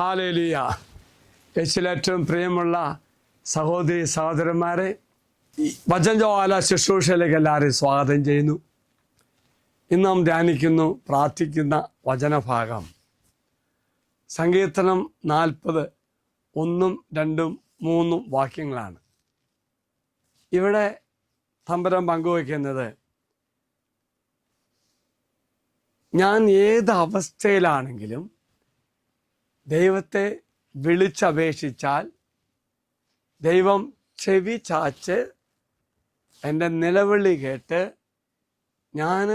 Hallelujah. യേശുവിലേറ്റവും പ്രിയമുള്ള സഹോദരി സഹോദരന്മാരെ, വചനജ്വാല ശുശ്രൂഷയിലേക്ക് എല്ലാവരെയും സ്വാഗതം ചെയ്യുന്നു. ഇന്ന് നാം ധ്യാനിക്കുന്നു, പ്രാർത്ഥിക്കുന്ന വചനഭാഗം സങ്കീർത്തനം 40 1, 2, 3 വാക്യങ്ങളാണ്. ഇവിടെ തമ്പുരാൻ പങ്കുവയ്ക്കുന്നത്, ഞാൻ ഏത് അവസ്ഥയിലാണെങ്കിലും ദൈവത്തെ വിളിച്ചപേക്ഷിച്ചാൽ ദൈവം ചെവി ചാച്ച് എൻ്റെ നിലവിളി കേട്ട്, ഞാൻ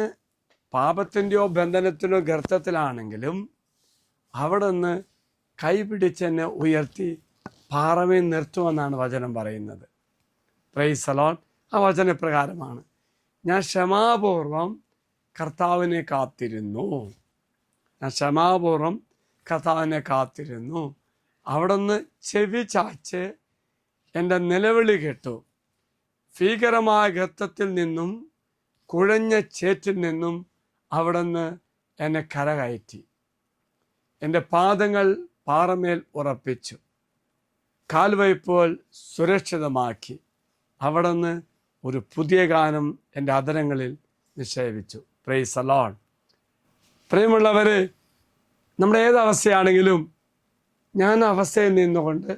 പാപത്തിൻ്റെയോ ബന്ധനത്തിലോ ഗർത്തത്തിലാണെങ്കിലും അവിടെ നിന്ന് കൈപിടിച്ചെന്നെ ഉയർത്തി പാറമേൽ നിർത്തുമെന്നാണ് വചനം പറയുന്നത്. Price the Lord. ആ വചനപ്രകാരമാണ് ഞാൻ ക്ഷമാപൂർവം കർത്താവിനെ കാത്തിരുന്നു. അവിടെ നിന്ന് ചെവി ചാച്ച് എൻ്റെ നിലവിളി കേട്ടു. ഭീകരമായ ഗർത്തത്തിൽ നിന്നും കുഴഞ്ഞ ചേറ്റിൽ നിന്നും അവിടെ നിന്ന് എന്നെ കരകയറ്റി. എൻ്റെ പാദങ്ങൾ പാറമേൽ ഉറപ്പിച്ചു, കാൽവയ്പ്പുകൾ സുരക്ഷിതമാക്കി. അവിടെ നിന്ന് ഒരു പുതിയ ഗാനം എൻ്റെ അധരങ്ങളിൽ നിക്ഷേപിച്ചു. Praise the lord. പ്രിയമുള്ളവർ, നമ്മുടെ ഏതവസ്ഥയാണെങ്കിലും ഞാൻ അവസ്ഥയിൽ നിന്നുകൊണ്ട്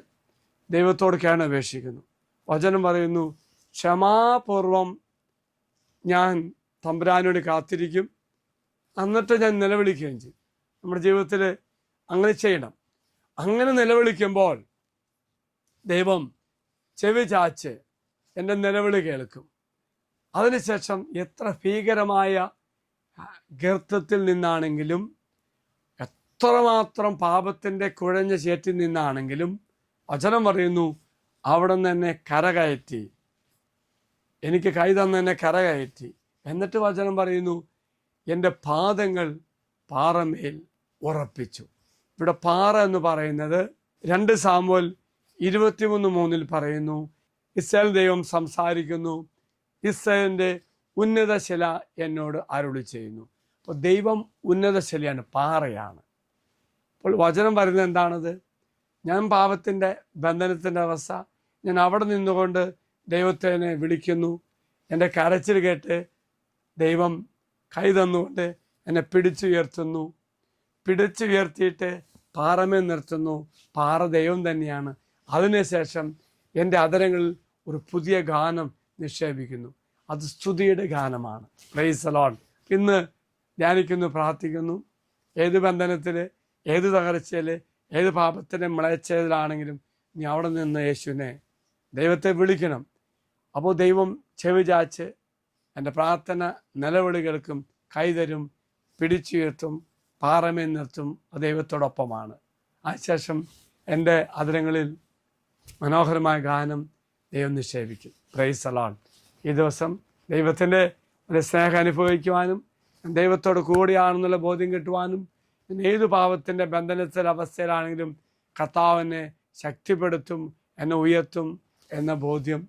ദൈവത്തോട് കേണപേക്ഷിക്കുന്നു. വചനം പറയുന്നു, ക്ഷമാപൂർവം ഞാൻ തമ്പുരാനോട് കാത്തിരിക്കും, എന്നിട്ട് ഞാൻ നിലവിളിക്കുകയും ചെയ്യും. നമ്മുടെ ജീവിതത്തിൽ അങ്ങനെ ചെയ്യണം. അങ്ങനെ നിലവിളിക്കുമ്പോൾ ദൈവം ചെവി ചാച്ച് എൻ്റെ നിലവിളി കേൾക്കും. അതിനുശേഷം എത്ര ഭീകരമായ ഗർത്തത്തിൽ നിന്നാണെങ്കിലും, എത്രമാത്രം പാപത്തിൻ്റെ കുഴഞ്ഞ ചേറ്റിൽ നിന്നാണെങ്കിലും വചനം പറയുന്നു, അവിടെ നിന്ന് എന്നെ കരകയറ്റി, എനിക്ക് കൈ തന്ന് എന്നെ കരകയറ്റി. എന്നിട്ട് വചനം പറയുന്നു, എൻ്റെ പാദങ്ങൾ പാറമേൽ ഉറപ്പിച്ചു. ഇവിടെ പാറ എന്ന് പറയുന്നത് 2 സാമുവേൽ 23:3 പറയുന്നു, ഇസ്രായേൽ ദൈവം സംസാരിക്കുന്നു, ഇസ്രായേലിൻ്റെ ഉന്നത ശില എന്നോട് അരുളി ചെയ്യുന്നു. അപ്പോൾ ദൈവം ഉന്നത ശിലയാണ്, പാറയാണ്. അപ്പോൾ വചനം പറയുന്നത് എന്താണത്? ഞാൻ പാപത്തിൻ്റെ ബന്ധനത്തിൻ്റെ അവസ്ഥ, ഞാൻ അവിടെ നിന്നുകൊണ്ട് ദൈവത്തെ വിളിക്കുന്നു. എൻ്റെ കരച്ചിൽ കേട്ട് ദൈവം കൈ തന്നുകൊണ്ട് എന്നെ പിടിച്ചുയർത്തിയിട്ട് പാറമേൽ നിർത്തുന്നു. പാറ ദൈവം തന്നെയാണ്. അതിനുശേഷം എൻ്റെ അധരങ്ങളിൽ ഒരു പുതിയ ഗാനം നിക്ഷേപിക്കുന്നു. അത് സ്തുതിയുടെ ഗാനമാണ്. Price the Lord. ഇന്ന് ധ്യാനിക്കുന്നു, പ്രാർത്ഥിക്കുന്നു. ഏത് ബന്ധനത്തിൽ, ഏത് തകർച്ചയിൽ, ഏത് പാപത്തിൻ്റെ മ്ലേച്ഛതയിലാണെങ്കിലും നീ അവിടെ നിന്ന് യേശുവിനെ, ദൈവത്തെ വിളിക്കണം. അപ്പോൾ ദൈവം ചെവി ചാച്ച് എൻ്റെ പ്രാർത്ഥന നിലവിളി കേൾക്കും, കൈതരും, പിടിച്ചുയർത്തും, പാറമേൽ നിർത്തും. അത് ദൈവത്തോടൊപ്പമാണ്. അതിനുശേഷം എൻ്റെ അധരങ്ങളിൽ മനോഹരമായ ഗാനം ദൈവം നിക്ഷേപിക്കും. Price the Lord. ഈ ദിവസം ദൈവത്തിൻ്റെ ഒരു സ്നേഹം അനുഭവിക്കുവാനും ദൈവത്തോട് കൂടിയാണെന്നുള്ള ബോധ്യം കിട്ടുവാനും, ഏത് പാപത്തിൻ്റെ ബന്ധനത്തിൻ്റെ അവസ്ഥയിലാണെങ്കിലും കർത്താവിനെ ശക്തിപ്പെടുത്തും, എന്നെ ഉയർത്തും എന്ന ബോധ്യം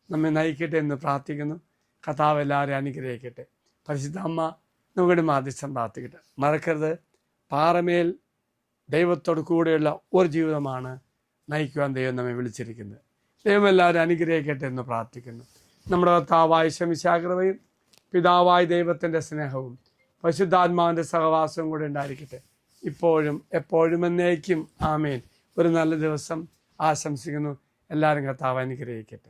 നമ്മെ നയിക്കട്ടെ എന്ന് പ്രാർത്ഥിക്കുന്നു. കർത്താവ് എല്ലാവരെയും അനുഗ്രഹിക്കട്ടെ. പരിശുദ്ധ അമ്മ നമ്മുടെ മാധ്യസ്ഥം പ്രാർത്ഥിക്കട്ടെ. മറക്കരുത്, പാറമേൽ ദൈവത്തോട് കൂടെയുള്ള ഒരു ജീവിതമാണ് നയിക്കുവാൻ ദൈവം നമ്മെ വിളിച്ചിരിക്കുന്നത്. ദൈവം എല്ലാവരും അനുഗ്രഹിക്കട്ടെ എന്ന് പ്രാർത്ഥിക്കുന്നു. നമ്മുടെ കർത്താവായ ശമിശാകൃപയും പിതാവായ ദൈവത്തിൻ്റെ സ്നേഹവും പരിശുദ്ധാത്മാവിൻ്റെ സഹവാസവും കൂടെ ഉണ്ടായിരിക്കട്ടെ, ഇപ്പോഴും എപ്പോഴും എന്നേക്കും. ആമേൻ. ഒരു നല്ല ദിവസം ആശംസിക്കുന്നു. എല്ലാവരും കർത്താവ് അനുഗ്രഹിക്കട്ടെ.